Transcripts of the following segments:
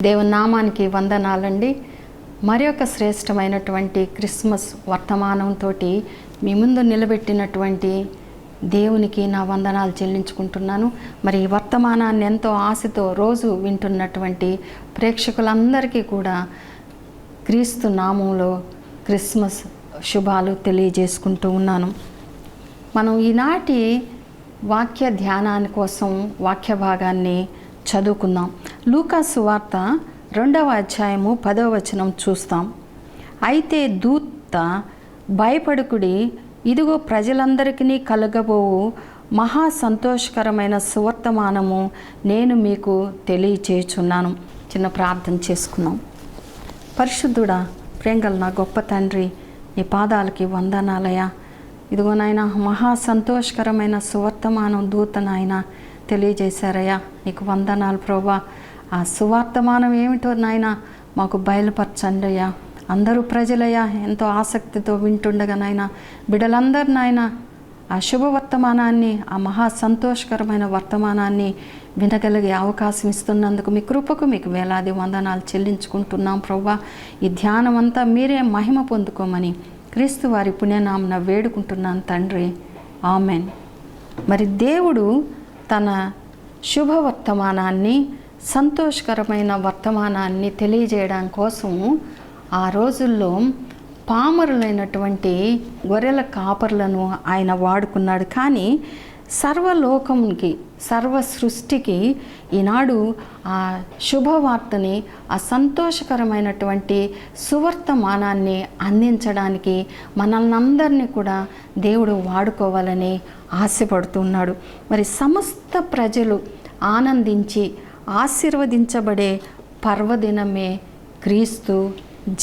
దేవుని నామానికి వందనాలండి. మరి ఒక శ్రేష్టమైనటువంటి క్రిస్మస్ వర్తమానంతో మీ ముందు నిలబెట్టినటువంటి దేవునికి నా వందనాలు చెల్లించుకుంటున్నాను. మరి ఈ వర్తమానాన్ని ఎంతో ఆశతో రోజు వింటున్నటువంటి ప్రేక్షకులందరికీ కూడా క్రీస్తు నామంలో క్రిస్మస్ శుభాలు తెలియజేసుకుంటూ ఉన్నాను. మనం ఈనాటి వాక్య ధ్యానాని కోసం వాక్య భాగాన్ని చదువుకుందాం. లూకా సువార్త 2వ అధ్యాయము 10వ వచనం చూస్తాం. అయితే దూత భయపడుకుడి, ఇదిగో ప్రజలందరికీ కలగబోవు మహా సంతోషకరమైన సువర్తమానము నేను మీకు తెలియచేయుచున్నాను. చిన్న ప్రార్థన చేసుకుందాం. పరిశుద్ధుడా, ప్రేంగల నా గొప్ప తండ్రి, నీ పాదాలకి వందనాలయ్యా. ఇదిగో నాయన, మహా సంతోషకరమైన సువర్తమానం దూత నాయన తెలియజేశారయ్యా. నీకు వందనాలు ప్రభా. ఆ సువార్తమానం ఏమిటో నాయన మాకు బయలుపరచండి అయ్యా. అందరూ ప్రజలయ్యా ఎంతో ఆసక్తితో వింటుండగా నాయన బిడ్డలందరూ నాయన ఆ శుభవర్తమానాన్ని, ఆ మహా సంతోషకరమైన వర్తమానాన్ని వినగలిగే అవకాశం ఇస్తున్నందుకు మీ కృపకు మీకు వేలాది వందనాలు చెల్లించుకుంటున్నాం ప్రభా. ఈ ధ్యానం అంతా మీరే మహిమ పొందుకోమని క్రీస్తు వారి పుణ్యనామన వేడుకుంటున్నాను తండ్రి, ఆమెన్. మరి దేవుడు తన శుభవర్తమానాన్ని, సంతోషకరమైన వర్తమానాన్ని తెలియజేయడం కోసం ఆ రోజుల్లో పామరులైనటువంటి గొర్రెల కాపరులను ఆయన వాడుకున్నాడు. కానీ సర్వలోకంకి, సర్వ సృష్టికి ఈనాడు ఆ శుభవార్తని, ఆ సంతోషకరమైనటువంటి సువర్తమానాన్ని అందించడానికి మనల్ని అందరినీ కూడా దేవుడు వాడుకోవాలని ఆశపడుతున్నాడు. మరి సమస్త ప్రజలు ఆనందించి ఆశీర్వదించబడే పర్వదినమే క్రీస్తు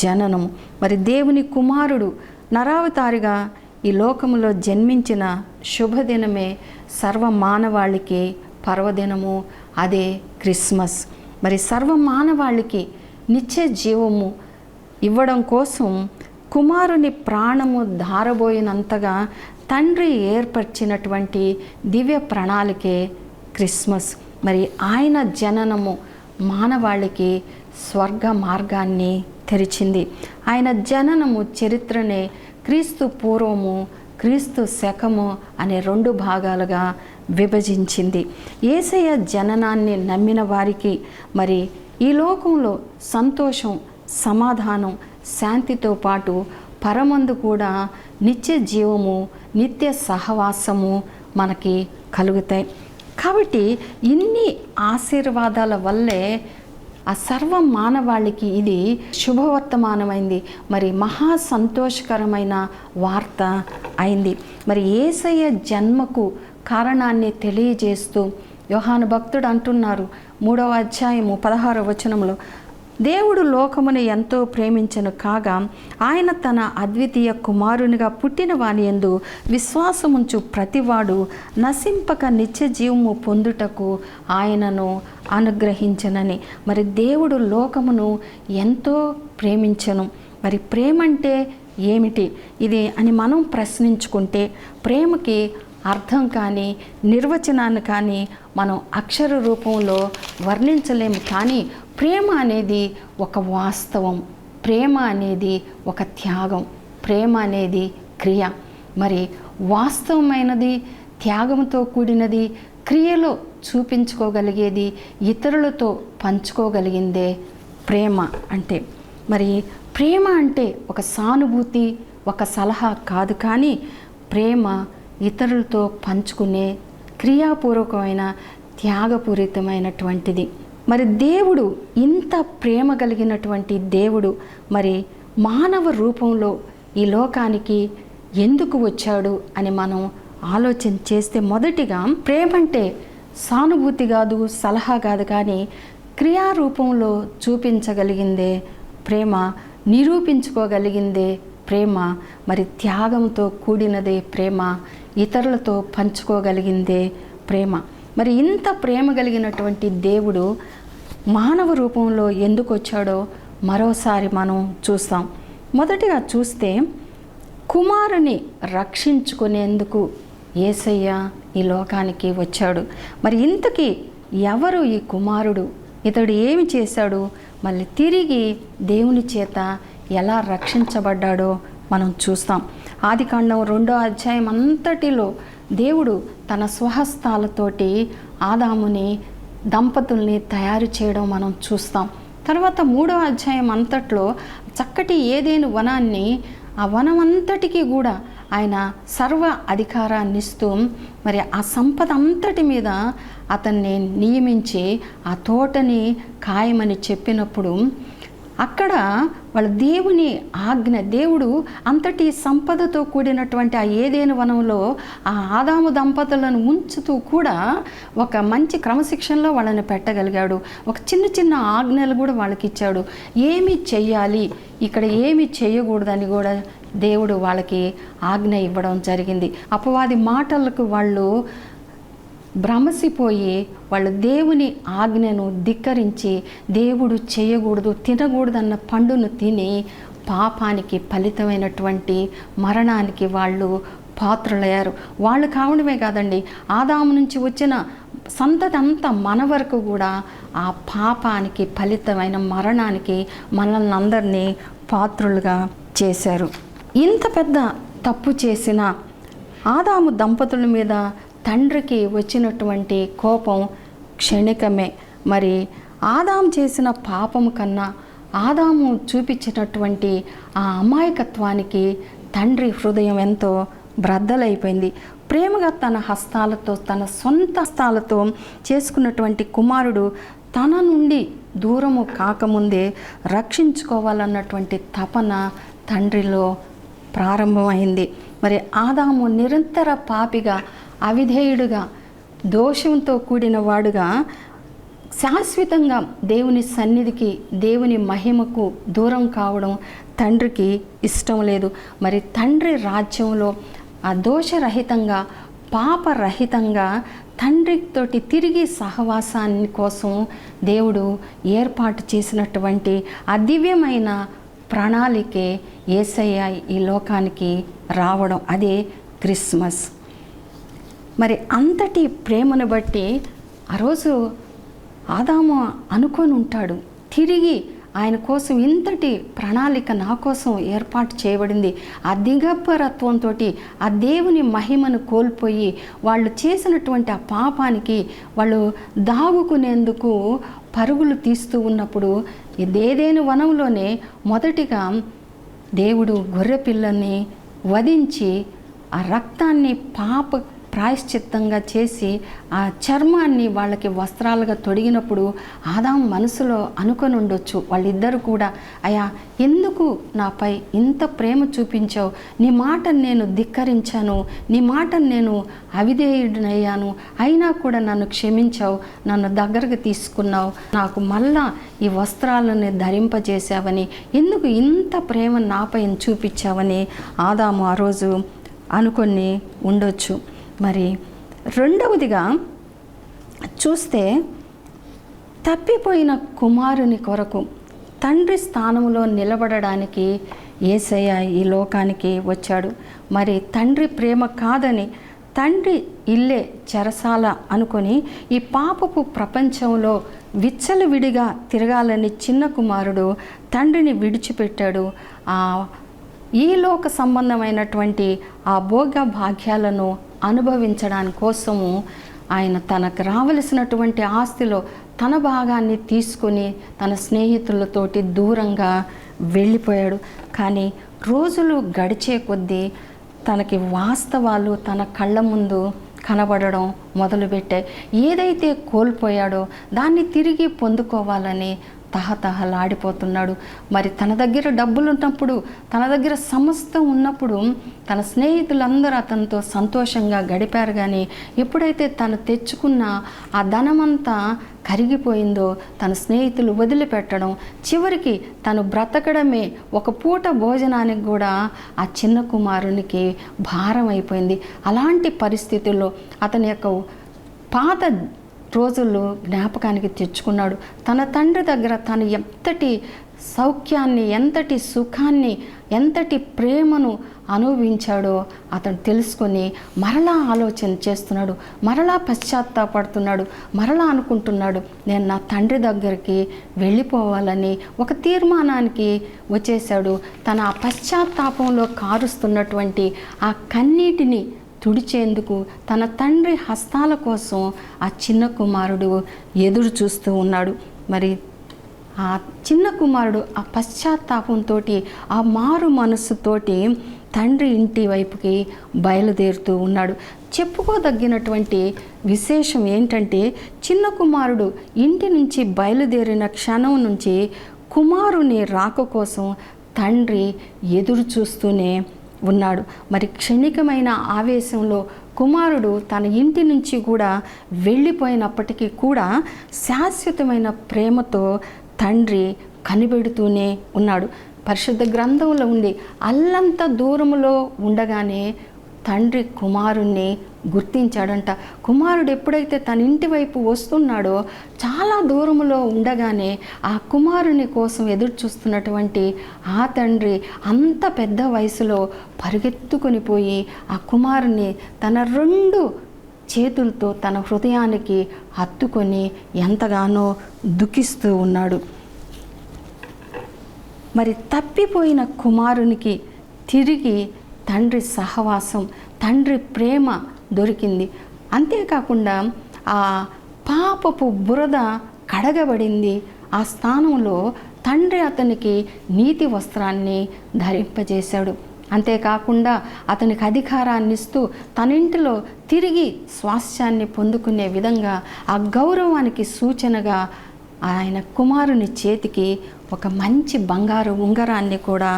జననము. మరి దేవుని కుమారుడు నరావతారిగా ఈ లోకములో జన్మించిన శుభదినమే సర్వమానవాళికి పర్వదినము, అదే క్రిస్మస్. మరి సర్వమానవాళికి నిత్య జీవము ఇవ్వడం కోసం కుమారుని ప్రాణము ధారబోయినంతగా తండ్రి ఏర్పరిచినటువంటి దివ్య ప్రణాళికే క్రిస్మస్. మరి ఆయన జననము మానవాళికి స్వర్గ మార్గాన్ని తెరిచింది. ఆయన జననము చరిత్రనే క్రీస్తు పూర్వము, క్రీస్తు శకము అనే 2 భాగాలుగా విభజించింది. యేసయ్య జననాన్ని నమ్మిన వారికి మరి ఈ లోకంలో సంతోషం, సమాధానం, శాంతితో పాటు పరమందు కూడా నిత్య జీవము, నిత్య సహవాసము మనకి కలుగుతాయి. కాబట్టి ఇన్ని ఆశీర్వాదాల వల్లే ఆ సర్వ మానవాళికి ఇది శుభవర్తమానమైంది. మరి మహా సంతోషకరమైన వార్త అయింది. మరి యేసయ్య జన్మకు కారణాన్ని తెలియజేస్తూ యోహాను భక్తుడు అంటున్నారు 3వ అధ్యాయము 16వ వచనంలో, దేవుడు లోకమును ఎంతో ప్రేమించెను కాగా ఆయన తన అద్వితీయ కుమారునిగా పుట్టిన వాని యందు విశ్వాసముంచు ప్రతివాడు నశింపక నిత్య జీవము పొందుటకు ఆయనను అనుగ్రహించనని. మరి దేవుడు లోకమును ఎంతో ప్రేమించెను. మరి ప్రేమ అంటే ఏమిటి ఇది అని మనం ప్రశ్నించుకుంటే ప్రేమకి అర్థం కానీ నిర్వచనాన్ని కానీ మనం అక్షర రూపంలో వర్ణించలేము. కానీ ప్రేమ అనేది ఒక వాస్తవం, ప్రేమ అనేది ఒక త్యాగం, ప్రేమ అనేది క్రియ. మరి వాస్తవమైనది, త్యాగంతో కూడినది, క్రియలో చూపించుకోగలిగేది, ఇతరులతో పంచుకోగలిగిందే ప్రేమ అంటే. మరి ప్రేమ అంటే ఒక సానుభూతి, ఒక సలహా కాదు, కానీ ప్రేమ ఇతరులతో పంచుకునే క్రియాపూర్వకమైన త్యాగపూరితమైనటువంటిది. మరి దేవుడు ఇంత ప్రేమ కలిగినటువంటి దేవుడు మరి మానవ రూపంలో ఈ లోకానికి ఎందుకు వచ్చాడు అని మనం ఆలోచన చేస్తే మొదటిగా ప్రేమ అంటే సానుభూతి కాదు, సలహా కాదు, కానీ క్రియారూపంలో చూపించగలిగిందే ప్రేమ, నిరూపించుకోగలిగిందే ప్రేమ. మరి త్యాగంతో కూడినదే ప్రేమ, ఇతరులతో పంచుకోగలిగిందే ప్రేమ. మరి ఇంత ప్రేమ కలిగినటువంటి దేవుడు మానవ రూపంలో ఎందుకు వచ్చాడో మరోసారి మనం చూస్తాం. మొదటిగా చూస్తే కుమారుని రక్షించుకునేందుకు యేసయ్య ఈ లోకానికి వచ్చాడు. మరి ఇంతకీ ఎవరు ఈ కుమారుడు ఇతడు ఏమి చేశాడు, మళ్ళీ తిరిగి దేవుని చేత ఎలా రక్షించబడ్డాడో మనం చూస్తాం. ఆదికాండం 2వ అధ్యాయం అంతటిలో దేవుడు తన స్వహస్తాలతోటి ఆదాముని దంపతుల్ని తయారు చేయడం మనం చూస్తాం. తర్వాత 3వ అధ్యాయం అంతట్లో చక్కటి ఏదెను వనాన్ని, ఆ వనం అంతటికీ కూడా ఆయన సర్వ అధికారాన్ని ఇస్తూ మరి ఆ సంపద అంతటి మీద అతన్ని నియమించి ఆ తోటని కాయమని చెప్పినప్పుడు అక్కడ వాళ్ళ దేవుని ఆజ్ఞ, దేవుడు అంతటి సంపదతో కూడినటువంటి ఆ ఏదెను వనంలో ఆ ఆదాము దంపతులను ఉంచుతూ కూడా ఒక మంచి క్రమశిక్షణలో వాళ్ళని పెట్టగలిగాడు. ఒక చిన్న చిన్న ఆజ్ఞలు కూడా వాళ్ళకి ఇచ్చాడు. ఏమి చెయ్యాలి, ఇక్కడ ఏమి చేయకూడదని కూడా దేవుడు వాళ్ళకి ఆజ్ఞ ఇవ్వడం జరిగింది. అపవాది మాటలకు వాళ్ళు భ్రమసిపోయి వాళ్ళు దేవుని ఆజ్ఞను ధిక్కరించి దేవుడు చేయకూడదు, తినకూడదన్న పండును తిని పాపానికి ఫలితమైనటువంటి మరణానికి వాళ్ళు పాత్రులయ్యారు. వాళ్ళు కావడమే కాదండి, ఆదాము నుంచి వచ్చిన సంతతి అంతా మన వరకు కూడా ఆ పాపానికి ఫలితమైన మరణానికి మనల్ని అందరినీ పాత్రులుగా చేశారు. ఇంత పెద్ద తప్పు చేసిన ఆదాము దంపతుల మీద తండ్రికి వచ్చినటువంటి కోపం క్షణికమే. మరి ఆదాము చేసిన పాపము కన్నా ఆదాము చూపించినటువంటి ఆ అమాయకత్వానికి తండ్రి హృదయం ఎంతో బ్రద్దలైపోయింది. ప్రేమగా తన హస్తాలతో, తన సొంత హస్తాలతో చేసుకున్నటువంటి కుమారుడు తన నుండి దూరము కాకముందే రక్షించుకోవాలన్నటువంటి తపన తండ్రిలో ప్రారంభమైంది. మరి ఆదాము నిరంతర పాపిగా, అవిధేయుడుగా, దోషంతో కూడిన వాడుగా శాశ్వతంగా దేవుని సన్నిధికి, దేవుని మహిమకు దూరం కావడం తండ్రికి ఇష్టం లేదు. మరి తండ్రి రాజ్యంలో ఆ దోషరహితంగా, పాపరహితంగా తండ్రితోటి తిరిగి సహవాసాన్ని కోసం దేవుడు ఏర్పాటు చేసినటువంటి ఆ దివ్యమైన ప్రణాళికే యేసయ్య ఈ లోకానికి రావడం, అదే క్రిస్మస్. మరి అంతటి ప్రేమను బట్టి ఆ రోజు ఆదాము అనుకొని ఉంటాడు, తిరిగి ఆయన కోసం ఇంతటి ప్రణాళిక నా కోసం ఏర్పాటు చేయబడింది. ఆ దిగంబరత్వంతో ఆ దేవుని మహిమను కోల్పోయి వాళ్ళు చేసినటువంటి ఆ పాపానికి వాళ్ళు దాగుకునేందుకు పరుగులు తీస్తూ ఉన్నప్పుడు ఏదేను వనంలోనే మొదటిగా దేవుడు గొర్రెపిల్లని వధించి ఆ రక్తాన్ని పాప ప్రాయశ్చిత్తంగా చేసి ఆ చర్మాన్ని వాళ్ళకి వస్త్రాలుగా తొడిగినప్పుడు ఆదాము మనసులో అనుకొని ఉండొచ్చు, వాళ్ళిద్దరు కూడా, అయ్యా ఎందుకు నాపై ఇంత ప్రేమ చూపించావు, నీ మాటను నేను ధిక్కరించాను, నీ మాటను నేను అవిధేయుడినయ్యాను, అయినా కూడా నన్ను క్షమించావు, నన్ను దగ్గరకు తీసుకున్నావు, నాకు మళ్ళా ఈ వస్త్రాలను ధరింపజేశావని, ఎందుకు ఇంత ప్రేమ నాపై చూపించావని ఆదాము ఆ రోజు అనుకొని ఉండొచ్చు. మరి రెండవదిగా చూస్తే తప్పిపోయిన కుమారుని కొరకు తండ్రి స్థానంలో నిలబడడానికి యేసయ్య ఈ లోకానికి వచ్చాడు. మరి తండ్రి ప్రేమ కాదని, తండ్రి ఇల్లే చెరసాల అనుకొని ఈ పాపపు ప్రపంచంలో విచ్చలవిడిగా తిరగాలని చిన్న కుమారుడు తండ్రిని విడిచిపెట్టాడు. ఈ లోక సంబంధమైనటువంటి ఆ భోగ భాగ్యాలను అనుభవించడానికి కోసము ఆయన తనకు రావలసినటువంటి ఆస్తిలో తన భాగాన్ని తీసుకొని తన స్నేహితులతోటి దూరంగా వెళ్ళిపోయాడు. కానీ రోజులు గడిచే కొద్దీ తనకి వాస్తవాలు తన కళ్ళ ముందు కనబడడం మొదలుపెట్టాయి. ఏదైతే కోల్పోయాడో దాన్ని తిరిగి పొందుకోవాలని తహతహలాడిపోతున్నాడు. మరి తన దగ్గర డబ్బులు ఉన్నప్పుడు, తన దగ్గర సమస్తం ఉన్నప్పుడు తన స్నేహితులందరూ అతనితో సంతోషంగా గడిపారు. కానీ ఎప్పుడైతే తను తెచ్చుకున్న ఆ ధనమంతా కరిగిపోయిందో తన స్నేహితులు వదిలిపెట్టడం, చివరికి తను బ్రతకడమే ఒక పూట భోజనానికి కూడా ఆ చిన్న కుమారునికి భారం అయిపోయింది. అలాంటి పరిస్థితుల్లో అతని యొక్క పాత రోజులు జ్ఞాపకానికి తెచ్చుకున్నాడు. తన తండ్రి దగ్గర తను ఎంతటి సౌఖ్యాన్ని, ఎంతటి సుఖాన్ని, ఎంతటి ప్రేమను అనుభవించాడో అతను తెలుసుకొని మరలా ఆలోచన చేస్తున్నాడు, మరలా పశ్చాత్తాపడుతున్నాడు, మరలా అనుకుంటున్నాడు, నేను నా తండ్రి దగ్గరికి వెళ్ళిపోవాలని ఒక తీర్మానానికి వచ్చేశాడు. తన ఆ పశ్చాత్తాపంలో కారుస్తున్నటువంటి ఆ కన్నీటిని తుడిచేందుకు తన తండ్రి హస్తాల కోసం ఆ చిన్న కుమారుడు ఎదురు చూస్తూ ఉన్నాడు. మరి ఆ చిన్న కుమారుడు ఆ పశ్చాత్తాపంతో, ఆ మారు మనస్సుతోటి తండ్రి ఇంటి వైపుకి బయలుదేరుతూ ఉన్నాడు. చెప్పుకోదగినటువంటి విశేషం ఏంటంటే, చిన్న కుమారుడు ఇంటి నుంచి బయలుదేరిన క్షణం నుంచి కుమారుని రాక కోసం తండ్రి ఎదురు చూస్తూనే ఉన్నాడు. మరి క్షణికమైన ఆవేశంలో కుమారుడు తన ఇంటి నుంచి కూడా వెళ్ళిపోయినప్పటికీ కూడా శాశ్వతమైన ప్రేమతో తండ్రి కనిపెడుతూనే ఉన్నాడు. పరిశుద్ధ గ్రంథంలో ఉంది, అల్లంత దూరములో ఉండగానే తండ్రి కుమారుణ్ణి గుర్తించాడంట. కుమారుడు ఎప్పుడైతే తన ఇంటి వైపు వస్తున్నాడో చాలా దూరములో ఉండగానే ఆ కుమారుని కోసం ఎదురు చూస్తున్నటువంటి ఆ తండ్రి అంత పెద్ద వయసులో పరిగెత్తుకొని పోయి ఆ కుమారుని తన 2 చేతులతో తన హృదయానికి హత్తుకొని ఎంతగానో దుఃఖిస్తూ ఉన్నాడు. మరి తప్పిపోయిన కుమారునికి తిరిగి తండ్రి సహవాసం, తండ్రి ప్రేమ దొరికింది. అంతేకాకుండా ఆ పాపపు బురద కడగబడింది. ఆ స్థానంలో తండ్రి అతనికి నీతి వస్త్రాన్ని ధరింపజేశాడు. అంతేకాకుండా అతనికి అధికారాన్ని ఇస్తూ తన ఇంటిలో తిరిగి స్వాస్థ్యాన్ని పొందుకునే విధంగా ఆ గౌరవానికి సూచనగా ఆయన కుమారుని చేతికి ఒక మంచి బంగారు ఉంగరాన్ని కూడా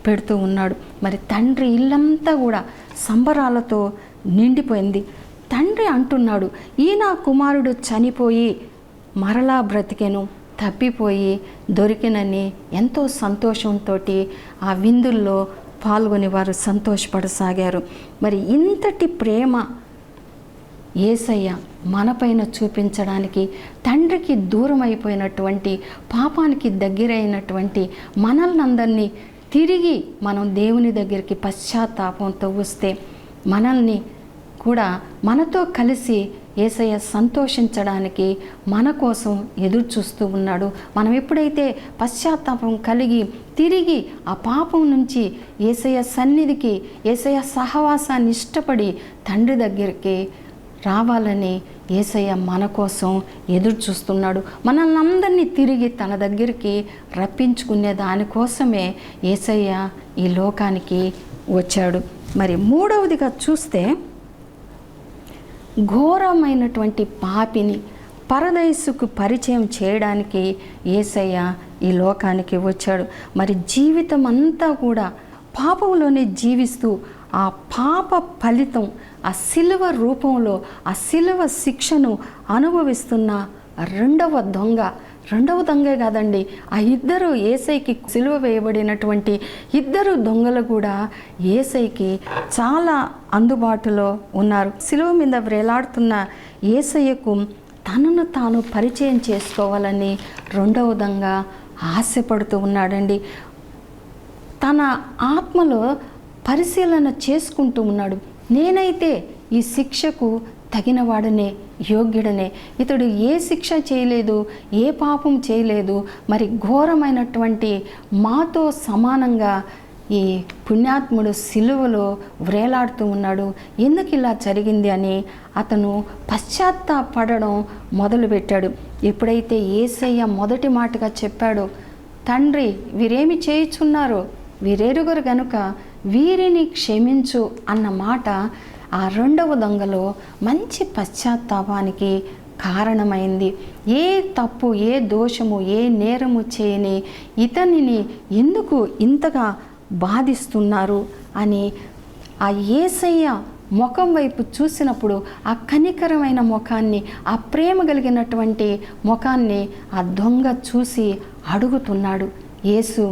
పెడుతూ ఉన్నాడు. మరి తండ్రి ఇల్లంతా కూడా సంబరాలతో నిండిపోయింది. తండ్రి అంటున్నాడు, ఈ నా కుమారుడు చనిపోయి మరలా బ్రతికెను, తప్పిపోయి దొరికినని ఎంతో సంతోషంతో ఆ విందుల్లో పాల్గొని వారు సంతోషపడసాగారు. మరి ఇంతటి ప్రేమ యేసయ్య మనపైన చూపించడానికి, తండ్రికి దూరం అయిపోయినటువంటి, పాపానికి దగ్గరైనటువంటి మనల్నందరినీ తిరిగి మనం దేవుని దగ్గరికి పశ్చాత్తాపంతో వస్తే మనల్ని కూడా మనతో కలిసి యేసయ్య సంతోషించడానికి మన కోసం ఎదురు చూస్తూ ఉన్నాడు. మనం ఎప్పుడైతే పశ్చాత్తాపం కలిగి తిరిగి ఆ పాపం నుంచి యేసయ్య సన్నిధికి, యేసయ్య సహవాసాన్ని ఇష్టపడి తండ్రి దగ్గరికి రావాలని యేసయ్య మన కోసం ఎదురు చూస్తున్నాడు. మనల్ని అందరినీ తిరిగి తన దగ్గరికి రప్పించుకునే దానికోసమే యేసయ్య ఈ లోకానికి వచ్చాడు. మరి 3వదిగా చూస్తే, ఘోరమైనటువంటి పాపిని పరదైసుకు పరిచయం చేయడానికి యేసయ్య ఈ లోకానికి వచ్చాడు. మరి జీవితం అంతా కూడా పాపంలోనే జీవిస్తూ ఆ పాప ఫలితం, ఆ సిలువ రూపంలో ఆ సిలువ శిక్షను అనుభవిస్తున్న రెండవ దొంగే కాదండి, ఆ ఇద్దరు యేసయ్యకి సిలువ వేయబడినటువంటి ఇద్దరు దొంగలు కూడా యేసయ్యకి చాలా అందుబాటులో ఉన్నారు. సిలువ మీద వేలాడుతున్న యేసయ్యకు తనను తాను పరిచయం చేసుకోవాలని రెండవ దొంగ ఆశపడుతూ ఉన్నాడండి. తన ఆత్మలో పరిశీలన చేసుకుంటూ ఉన్నాడు. నేనైతే ఈ శిక్షకు తగినవాడనే, యోగ్యుడనే, ఇతడు ఏ శిక్ష చేయలేదు, ఏ పాపం చేయలేదు, మరి ఘోరమైనటువంటి మాతో సమానంగా ఈ పుణ్యాత్ముడు సిలువలో వ్రేలాడుతూ ఉన్నాడు, ఎందుకు ఇలా జరిగింది అని అతను పశ్చాత్తాపడడం మొదలుపెట్టాడు. ఎప్పుడైతే యేసయ్య మొదటి మాటగా చెప్పాడో, తండ్రి వీరేమి చేయుచున్నారో వీరెరుగరు గనుక వీరిని క్షమించు అన్న మాట ఆ రెండవ దొంగలో మంచి పశ్చాత్తాపానికి కారణమైంది. ఏ తప్పు, ఏ దోషము, ఏ నేరము చేయని ఇతనిని ఎందుకు ఇంతగా బాధిస్తున్నారు అని ఆ యేసయ్య ముఖం వైపు చూసినప్పుడు ఆ కనికరమైన ముఖాన్ని, ఆ ప్రేమ కలిగినటువంటి ముఖాన్ని ఆ దొంగ చూసి అడుగుతున్నాడు, యేసు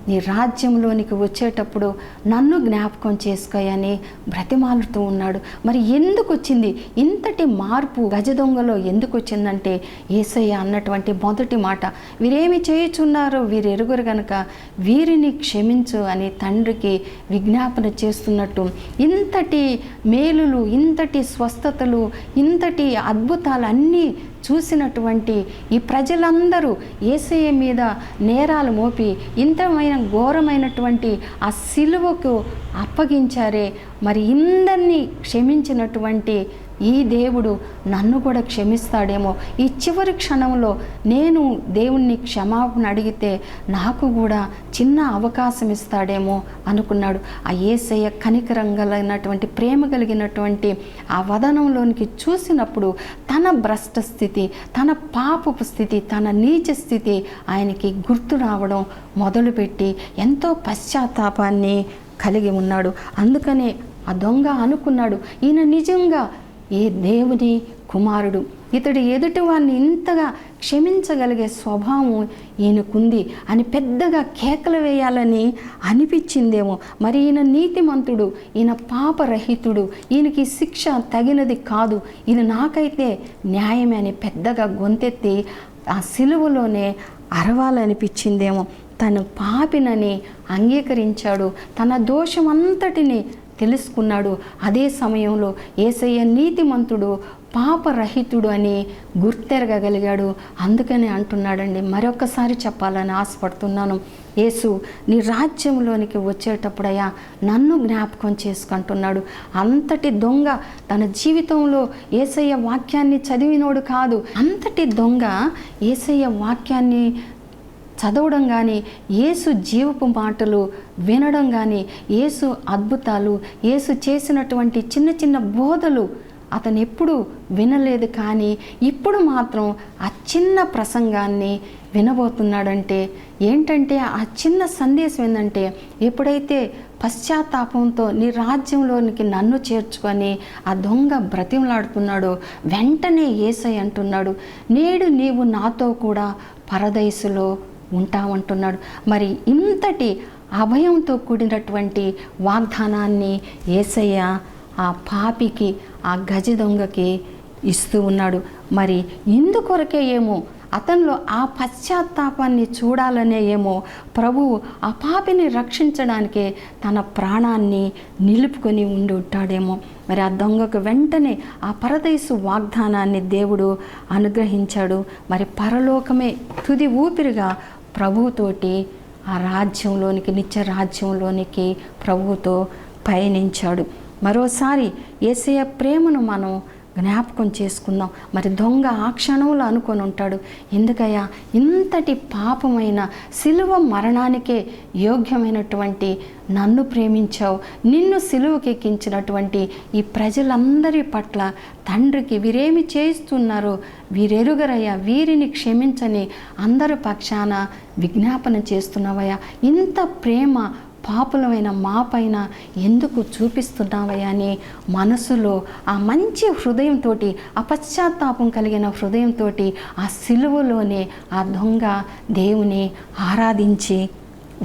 నీ రాజ్యంలోనికి వచ్చేటప్పుడు నన్ను జ్ఞాపకం చేసుకోయని బ్రతిమాలుతూ ఉన్నాడు. మరి ఎందుకు వచ్చింది ఇంతటి మార్పు? గజ దొంగలో ఎందుకు వచ్చిందంటే యేసయ్య అన్నటువంటి మొదటి మాట, వీరేమి చేయుచున్నారో వీరు ఎరుగురు గనుక వీరిని క్షమించు అని తండ్రికి విజ్ఞాపన చేస్తున్నట్టు ఇంతటి మేలులు, ఇంతటి స్వస్థతలు, ఇంతటి అద్భుతాలు అన్నీ చూసినటువంటి ఈ ప్రజలందరూ యేసయ్య మీద నేరాలు మోపి ఇంతమైన ఘోరమైనటువంటి ఆ సిలువకు అప్పగించారే, మరి ఇందరినీ క్షమించినటువంటి ఈ దేవుడు నన్ను కూడా క్షమిస్తాడేమో, ఈ చివరి క్షణంలో నేను దేవుణ్ణి క్షమాపణ అడిగితే నాకు కూడా చిన్న అవకాశం ఇస్తాడేమో అనుకున్నాడు. ఆ యేసయ్య కనికరం కలిగినటువంటి, ప్రేమ కలిగినటువంటి ఆ వదనంలోనికి చూసినప్పుడు తన భ్రష్ట స్థితి, తన పాపపు స్థితి, తన నీచ స్థితి ఆయనకి గుర్తు రావడం మొదలుపెట్టి ఎంతో పశ్చాత్తాపాన్ని కలిగి ఉన్నాడు. అందుకనే ఆ దొంగ అనుకున్నాడు, ఈయన నిజంగా ఏ దేవుని కుమారుడు, ఇతడు ఎదుటి వారిని ఇంతగా క్షమించగలిగే స్వభావం ఈయనకుంది అని పెద్దగా కేకలు వేయాలని అనిపించిందేమో. మరి ఈయన నీతిమంతుడు, ఈయన పాపరహితుడు, ఈయనకి శిక్ష తగినది కాదు, ఇది నాకైతే న్యాయమే అని పెద్దగా గొంతెత్తి ఆ సిలువలోనే అరవాలనిపించిందేమో. తను పాపినని అంగీకరించాడు, తన దోషమంతటిని తెలుసుకున్నాడు. అదే సమయంలో యేసయ్య నీతిమంతుడు, పాపరహితుడు అని గుర్తెరగగలిగాడు. అందుకనే అంటున్నాడండి, మరొకసారి చెప్పాలని ఆశపడుతున్నాను, యేసు నీ రాజ్యంలోనికి వచ్చేటప్పుడయ్యా నన్ను జ్ఞాపకం చేసుకుంటున్నాడు. అంతటి దొంగ తన జీవితంలో యేసయ్య వాక్యాన్ని చదివినోడు కాదు. అంతటి దొంగ యేసయ్య వాక్యాన్ని చదవడం కానీ, యేసు జీవపు మాటలు వినడం కానీ, యేసు అద్భుతాలు, యేసు చేసినటువంటి చిన్న చిన్న బోధలు అతను ఎప్పుడు వినలేదు. కానీ ఇప్పుడు మాత్రం ఆ చిన్న ప్రసంగాన్ని వినబోతున్నాడంటే ఏంటంటే ఆ చిన్న సందేశం ఏంటంటే, ఎప్పుడైతే పశ్చాత్తాపంతో నీ రాజ్యంలోనికి నన్ను చేర్చుకొని ఆ దొంగ బ్రతిమలాడుతున్నాడో వెంటనే యేసయ్య అంటున్నాడు, నేడు నీవు నాతో కూడా పరదైసులో ఉంటామంటున్నాడు. మరి ఇంతటి అభయంతో కూడినటువంటి వాగ్దానాన్ని యేసయ్య ఆ పాపికి, ఆ గజ దొంగకి ఇస్తూ ఉన్నాడు. మరి ఇందుకొరకే ఏమో, అతనిలో ఆ పశ్చాత్తాపాన్ని చూడాలనే ఏమో ప్రభువు ఆ పాపిని రక్షించడానికే తన ప్రాణాన్ని నిలుపుకొని ఉండి ఉంటాడేమో. మరి ఆ దొంగకు వెంటనే ఆ పరదైసు వాగ్దానాన్ని దేవుడు అనుగ్రహించాడు. మరి పరలోకమే తుది ఊపిరిగా ప్రభువుతోటి ఆ రాజ్యంలోనికి, నిత్య రాజ్యంలోనికి ప్రభువుతో పయనించాడు. మరోసారి యేసయ్య ప్రేమను మనం జ్ఞాపకం చేసుకుందాం. మరి దొంగ ఆ క్షణంలో అనుకొని ఉంటాడు, ఎందుకయ్యా ఇంతటి పాపమైన సిలువ మరణానికే యోగ్యమైనటువంటి నన్ను ప్రేమించావు, నిన్ను సిలువకి ఎక్కించినటువంటి ఈ ప్రజలందరి పట్ల తండ్రికి వీరేమి చేస్తున్నారో వీరెరుగరయ్యా, వీరిని క్షమించని అందరి పక్షాన విజ్ఞాపన చేస్తున్నావయ్యా, ఇంత ప్రేమ పాపులమైన మా పైన ఎందుకు చూపిస్తున్నావయ్యా అని మనసులో ఆ మంచి హృదయంతో, ఆ పశ్చాత్తాపం కలిగిన హృదయంతో ఆ సిలువలోనే ఆ దొంగ దేవుని ఆరాధించి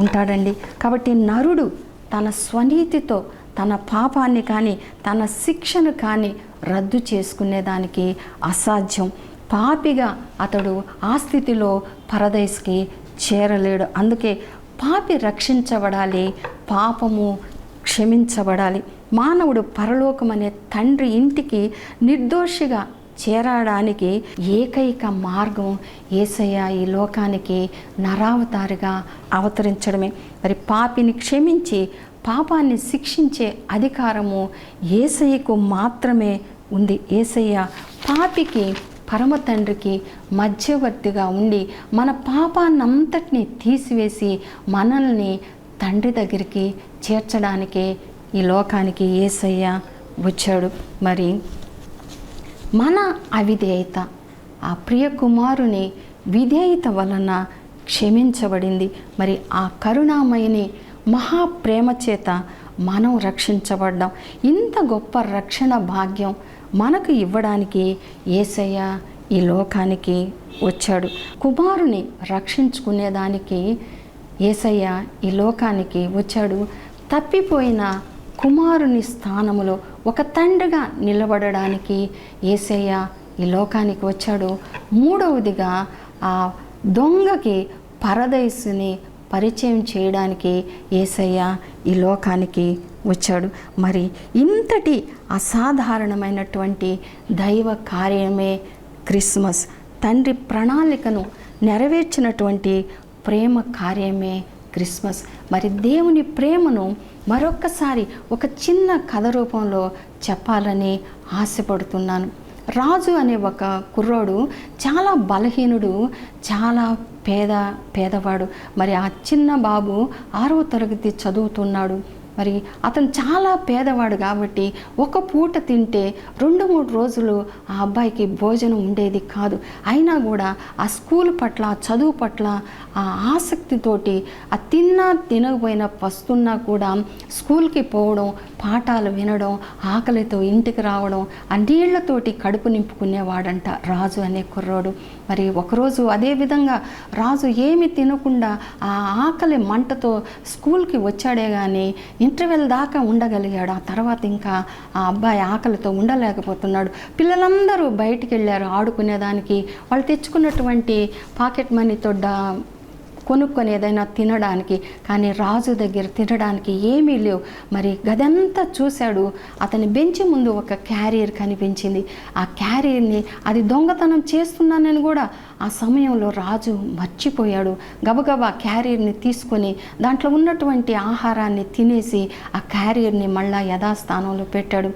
ఉంటాడండి. కాబట్టి నరుడు తన స్వనీతితో తన పాపాన్ని కానీ తన శిక్షను కానీ రద్దు చేసుకునేదానికి అసాధ్యం. పాపిగా అతడు ఆ స్థితిలో పరదైస్కి చేరలేడు. అందుకే పాపి రక్షించబడాలి, పాపము క్షమించబడాలి. మానవుడు పరలోకం అనే తండ్రి ఇంటికి నిర్దోషిగా చేరడానికి ఏకైక మార్గం యేసయ్య ఈ లోకానికి నరావతారిగా అవతరించడమే. మరి పాపిని క్షమించి పాపాన్ని శిక్షించే అధికారము యేసయ్యకు మాత్రమే ఉంది. యేసయ్య పాపికి పరమ తండ్రికి మధ్యవర్తిగా ఉండి మన పాపాన్నంతటినీ తీసివేసి మనల్ని తండ్రి దగ్గరికి చేర్చడానికే ఈ లోకానికి యేసయ్య వచ్చాడు. మరి మన అవిధేయత ఆ ప్రియ కుమారుని విధేయత వలన క్షమించబడింది. మరి ఆ కరుణామయిని మహాప్రేమ చేత మనం రక్షించబడ్డాం. ఇంత గొప్ప రక్షణ భాగ్యం మనకు ఇవ్వడానికి యేసయ్య ఈ లోకానికి వచ్చాడు. కుమారుని రక్షించుకునేదానికి యేసయ్య ఈ లోకానికి వచ్చాడు. తప్పిపోయిన కుమారుని స్థానములో ఒక తండ్రిగా నిలబడడానికి యేసయ్య ఈ లోకానికి వచ్చాడు. మూడవదిగా ఆ దొంగకి పరదైసుని పరిచయం చేయడానికి యేసయ్య ఈ లోకానికి వచ్చాడు. మరి ఇంతటి అసాధారణమైనటువంటి దైవ కార్యమే క్రిస్మస్. తండ్రి ప్రణాళికను నెరవేర్చినటువంటి ప్రేమ కార్యమే క్రిస్మస్. మరి దేవుని ప్రేమను మరొక్కసారి ఒక చిన్న కథ రూపంలో చెప్పాలని ఆశపడుతున్నాను. రాజు అనే ఒక కుర్రోడు చాలా బలహీనుడు, చాలా పేదవాడు. మరి ఆ చిన్న బాబు 6వ తరగతి చదువుతున్నాడు. మరి అతను చాలా పేదవాడు కాబట్టి ఒక పూట తింటే 2-3 రోజులు ఆ అబ్బాయికి భోజనం ఉండేది కాదు. అయినా కూడా ఆ స్కూల్ పట్ల, ఆ చదువు పట్ల ఆ ఆసక్తితోటి ఆ తినకపోయినా వస్తున్నా కూడా స్కూల్కి పోవడం, పాఠాలు వినడం, ఆకలితో ఇంటికి రావడం, ఆ నీళ్లతోటి కడుపు నింపుకునేవాడంట రాజు అనే కుర్రోడు. మరి ఒకరోజు అదేవిధంగా రాజు ఏమి తినకుండా ఆ ఆకలి మంటతో స్కూల్కి వచ్చాడే కానీ ఇంటర్వెల్ దాకా ఉండగలిగాడు. ఆ తర్వాత ఇంకా ఆ అబ్బాయి ఆకలితో ఉండలేకపోతున్నాడు. పిల్లలందరూ బయటికి వెళ్ళారు ఆడుకునేదానికి. వాళ్ళు తెచ్చుకున్నటువంటి పాకెట్ మనీతో కొనుక్కొని ఏదైనా తినడానికి. కానీ రాజు దగ్గర తినడానికి ఏమీ లేవు. మరి గదంతా చూశాడు. అతని బెంచి ముందు ఒక క్యారియర్ కనిపించింది. ఆ క్యారియర్ని అది దొంగతనం చేస్తున్నానని కూడా ఆ సమయంలో రాజు మర్చిపోయాడు. గబగబా క్యారియర్ని తీసుకొని దాంట్లో ఉన్నటువంటి ఆహారాన్ని తినేసి ఆ క్యారియర్ని మళ్ళా యథాస్థానంలో పెట్టాడు.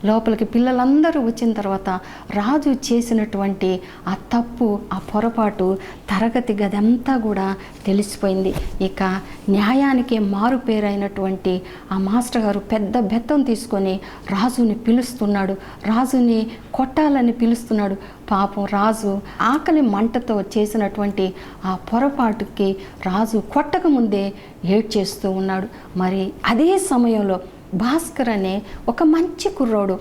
లోపలికి పిల్లలందరూ వచ్చిన తర్వాత రాజు చేసినటువంటి ఆ తప్పు, ఆ పొరపాటు తరగతి గదంతా కూడా తెలిసిపోయింది. ఇక న్యాయానికే మారు పేరైనటువంటి ఆ మాస్టర్ గారు పెద్ద బెత్తం తీసుకొని రాజుని పిలుస్తున్నాడు. రాజుని కొట్టాలని పిలుస్తున్నాడు. పాపం రాజు ఆకలి మంటతో చేసినటువంటి ఆ పొరపాటుకి రాజు కొట్టక ముందే ఏడ్చేస్తూ ఉన్నాడు. మరి అదే సమయంలో భాస్కర్ అనే ఒక మంచి కుర్రోడు,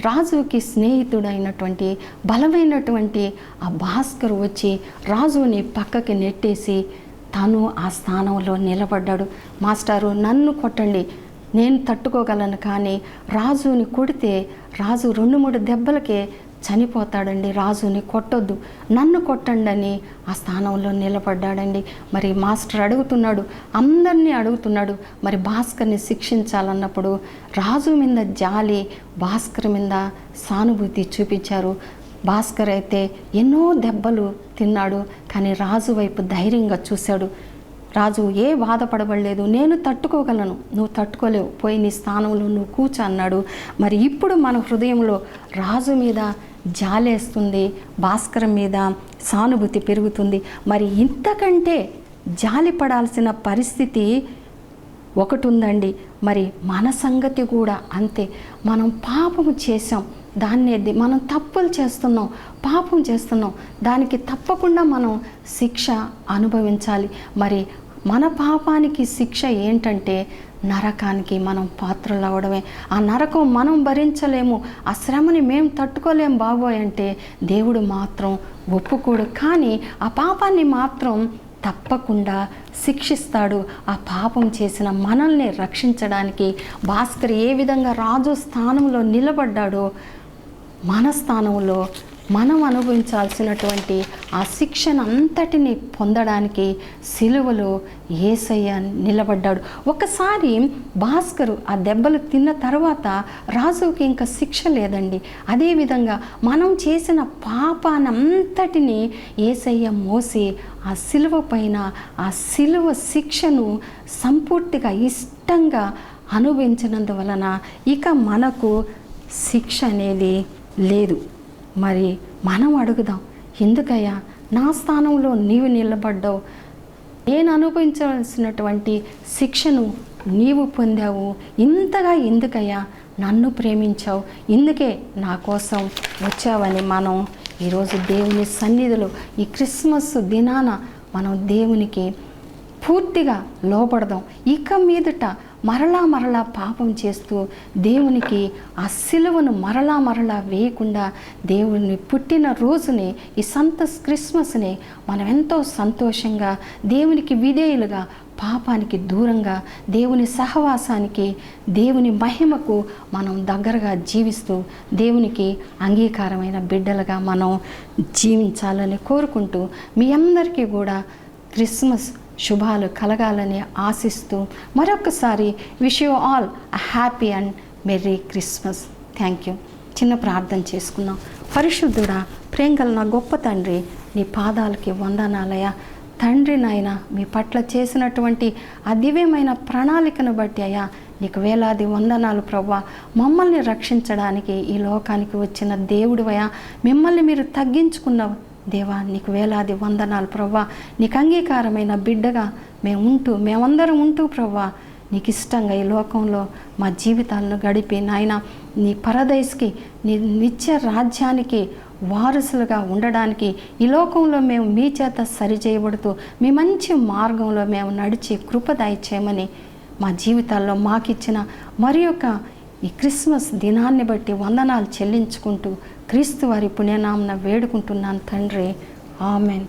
రాజుకి స్నేహితుడైనటువంటి బలమైనటువంటి ఆ భాస్కర్ వచ్చి రాజుని పక్కకి నెట్టేసి తను ఆ స్థానంలో నిలబడ్డాడు. మాస్టారు, నన్ను కొట్టండి, నేను తట్టుకోగలను, కానీ రాజుని కొడితే రాజు 2-3 దెబ్బలకే చనిపోతాడండి, రాజుని కొట్టొద్దు, నన్ను కొట్టండి అని ఆ స్థానంలో నిలబడ్డాడండి. మరి మాస్టర్ అడుగుతున్నాడు, అందరినీ అడుగుతున్నాడు, మరి భాస్కర్ని శిక్షించాలన్నప్పుడు రాజు మీద జాలి, భాస్కర్ మీద సానుభూతి చూపించారు. భాస్కర్ అయితే ఎన్నో దెబ్బలు తిన్నాడు, కానీ రాజు వైపు ధైర్యంగా చూశాడు. రాజు బాధపడబడలేదు, నేను తట్టుకోగలను, నువ్వు తట్టుకోలేవు, పోయి నీ స్థానంలో నువ్వు కూర్చో అన్నాడు. మరి ఇప్పుడు మన హృదయంలో రాజు మీద జాలేస్తుంది, భాస్కర్ మీద సానుభూతి పెరుగుతుంది. మరి ఇంతకంటే జాలి పడాల్సిన పరిస్థితి ఒకటి ఉందండి. మరి మన సంగతి కూడా అంతే. మనం పాపము చేసాం, దాన్ని మనం తప్పులు చేస్తున్నాం, పాపం చేస్తున్నాం, దానికి తప్పకుండా మనం శిక్ష అనుభవించాలి. మరి మన పాపానికి శిక్ష ఏంటంటే నరకానికి మనం పాత్రలు అవ్వడమే. ఆ నరకం మనం భరించలేము, ఆ శ్రమని మేము తట్టుకోలేము బాబోయ్ అంటే దేవుడు మాత్రం ఒప్పుకోడు. కానీ ఆ పాపాన్ని మాత్రం తప్పకుండా శిక్షిస్తాడు. ఆ పాపం చేసిన మనల్ని రక్షించడానికి భాస్కర్ ఏ విధంగా రాజు స్థానంలో నిలబడ్డాడో మన స్థానంలో మనం అనుభవించాల్సినటువంటి ఆ శిక్షణ అంతటిని పొందడానికి సిలువలో యేసయ్య నిలబడ్డాడు. ఒకసారి భాస్కరు ఆ దెబ్బలు తిన్న తర్వాత రాజుకి ఇంకా శిక్ష లేదండి. అదేవిధంగా మనం చేసిన పాపానంతటిని యేసయ్య మోసి ఆ సిలువ పైన ఆ సిలువ శిక్షను సంపూర్తిగా ఇష్టంగా అనుభవించినందువలన ఇక మనకు శిక్ష అనేది లేదు. మరి మనం అడుగుదాం, ఎందుకయ్యా నా స్థానంలో నీవు నిలబడ్డావు, నేను అనుభవించాల్సినటువంటి శిక్షను నీవు పొందావు, ఇంతగా ఎందుకయ్యా నన్ను ప్రేమించావు, ఇందుకే నా కోసం వచ్చావని మనం ఈరోజు దేవుని సన్నిధిలో ఈ క్రిస్మస్ దినాన మనం దేవునికి పూర్తిగా లోబడదాం. ఇక మీదట మరలా పాపం చేస్తూ దేవునికి ఆ సిలువను మరలా వేయకుండా దేవుని పుట్టిన రోజుని, ఈ క్రిస్మస్ని మనం ఎంతో సంతోషంగా దేవునికి విధేయులుగా పాపానికి దూరంగా దేవుని సహవాసానికి, దేవుని మహిమకు మనం దగ్గరగా జీవిస్తూ దేవునికి అంగీకారమైన బిడ్డలుగా మనం జీవించాలని కోరుకుంటూ మీ అందరికీ కూడా క్రిస్మస్ శుభాలు కలగాలని ఆశిస్తూ మరొకసారి wish you all a happy and merry Christmas. Thank you. చిన్న ప్రార్థన చేసుకుందాం. పరిశుద్ధుడా, ప్రేంగల నా గొప్ప తండ్రి, నీ పాదాలకి వందనాలయ్యా. తండ్రి నాయన, మీ పట్ల చేసినటువంటి అదివ్యమైన ప్రణాళికను బట్టి అయ్యా నీకు వేలాది వందనాలు ప్రభువా. మమ్మల్ని రక్షించడానికి ఈ లోకానికి వచ్చిన దేవుడివయ్యా, మిమ్మల్ని మీరు తగ్గించుకున్న దేవా, నీకు వేలాది వందనాలు ప్రభువా. నీకు అంగీకారమైన బిడ్డగా మేమందరం ఉంటూ ప్రభువా, నీకు ఇష్టంగా ఈ లోకంలో మా జీవితాలను గడిపి నాయన నీ పరదైస్కి, నీ నిత్య రాజ్యానికి వారసులుగా ఉండడానికి ఈ లోకంలో మేము మీ చేత సరిచేయబడుతూ మీ మంచి మార్గంలో మేము నడిచి కృప దయచేయమని మా జీవితాల్లో మాకిచ్చిన మరి యొక్క ఈ క్రిస్మస్ దినాన్ని బట్టి వందనాలు చెల్లించుకుంటూ క్రీస్తు వారి పుణ్యనామమున వేడుకుంటున్నాను తండ్రి. ఆమెన్.